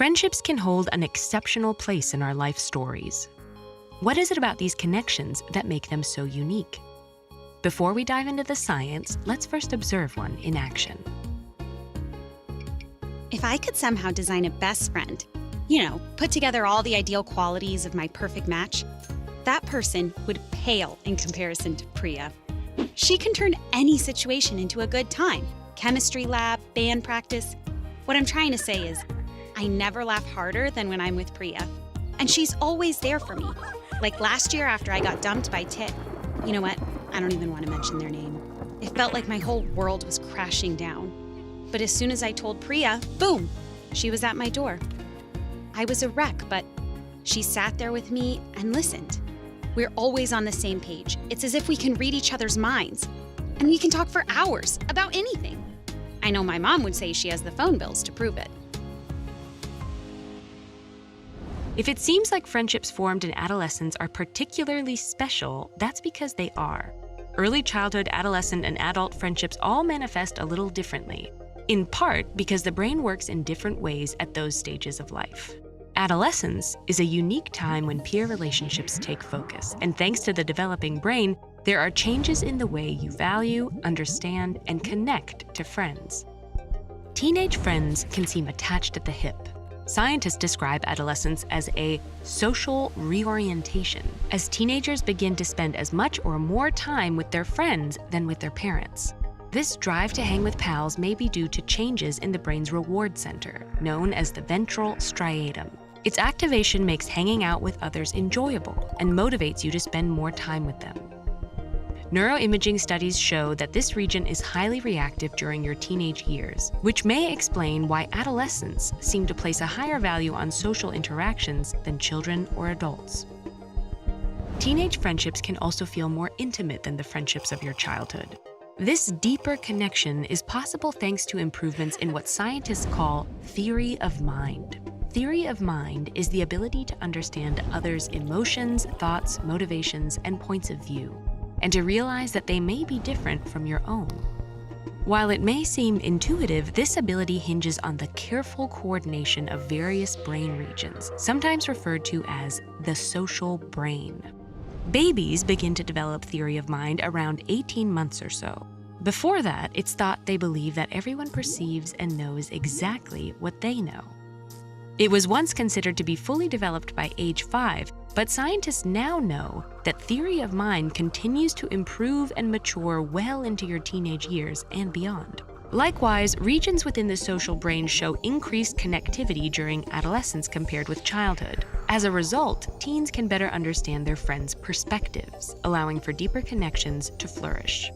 Friendships can hold an exceptional place in our life stories. What is it about these connections that make them so unique? Before we dive into the science, let's first observe one in action. If I could somehow design a best friend, put together all the ideal qualities of my perfect match, that person would pale in comparison to Priya. She can turn any situation into a good time. Chemistry lab, band practice. What I'm trying to say is, I never laugh harder than when I'm with Priya. And she's always there for me. Like last year after I got dumped by Tit. You know what? I don't even want to mention their name. It felt like my whole world was crashing down. But as soon as I told Priya, boom, she was at my door. I was a wreck, but she sat there with me and listened. We're always on the same page. It's as if we can read each other's minds. And we can talk for hours about anything. I know my mom would say she has the phone bills to prove it. If it seems like friendships formed in adolescence are particularly special, that's because they are. Early childhood, adolescent, and adult friendships all manifest a little differently, in part because the brain works in different ways at those stages of life. Adolescence is a unique time when peer relationships take focus, and thanks to the developing brain, there are changes in the way you value, understand, and connect to friends. Teenage friends can seem attached at the hip. Scientists describe adolescence as a social reorientation, as teenagers begin to spend as much or more time with their friends than with their parents. This drive to hang with pals may be due to changes in the brain's reward center, known as the ventral striatum. Its activation makes hanging out with others enjoyable and motivates you to spend more time with them. Neuroimaging studies show that this region is highly reactive during your teenage years, which may explain why adolescents seem to place a higher value on social interactions than children or adults. Teenage friendships can also feel more intimate than the friendships of your childhood. This deeper connection is possible thanks to improvements in what scientists call theory of mind. Theory of mind is the ability to understand others' emotions, thoughts, motivations, and points of view, and to realize that they may be different from your own. While it may seem intuitive, this ability hinges on the careful coordination of various brain regions, sometimes referred to as the social brain. Babies begin to develop theory of mind around 18 months or so. Before that, it's thought they believe that everyone perceives and knows exactly what they know. It was once considered to be fully developed by age 5, but scientists now know that theory of mind continues to improve and mature well into your teenage years and beyond. Likewise, regions within the social brain show increased connectivity during adolescence compared with childhood. As a result, teens can better understand their friends' perspectives, allowing for deeper connections to flourish.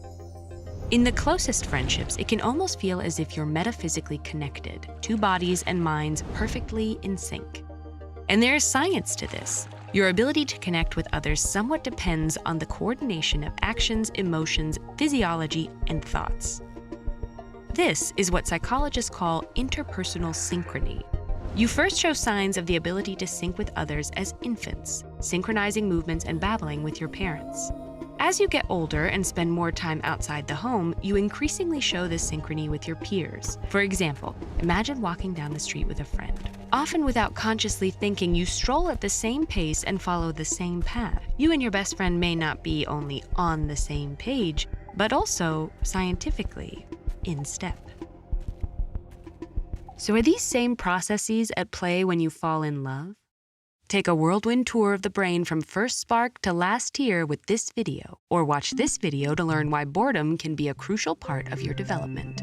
In the closest friendships, it can almost feel as if you're metaphysically connected, two bodies and minds perfectly in sync. And there is science to this. Your ability to connect with others somewhat depends on the coordination of actions, emotions, physiology, and thoughts. This is what psychologists call interpersonal synchrony. You first show signs of the ability to sync with others as infants, synchronizing movements and babbling with your parents. As you get older and spend more time outside the home, you increasingly show this synchrony with your peers. For example, imagine walking down the street with a friend. Often without consciously thinking, you stroll at the same pace and follow the same path. You and your best friend may not be only on the same page, but also, scientifically, in step. So are these same processes at play when you fall in love? Take a whirlwind tour of the brain from first spark to last tear with this video, or watch this video to learn why boredom can be a crucial part of your development.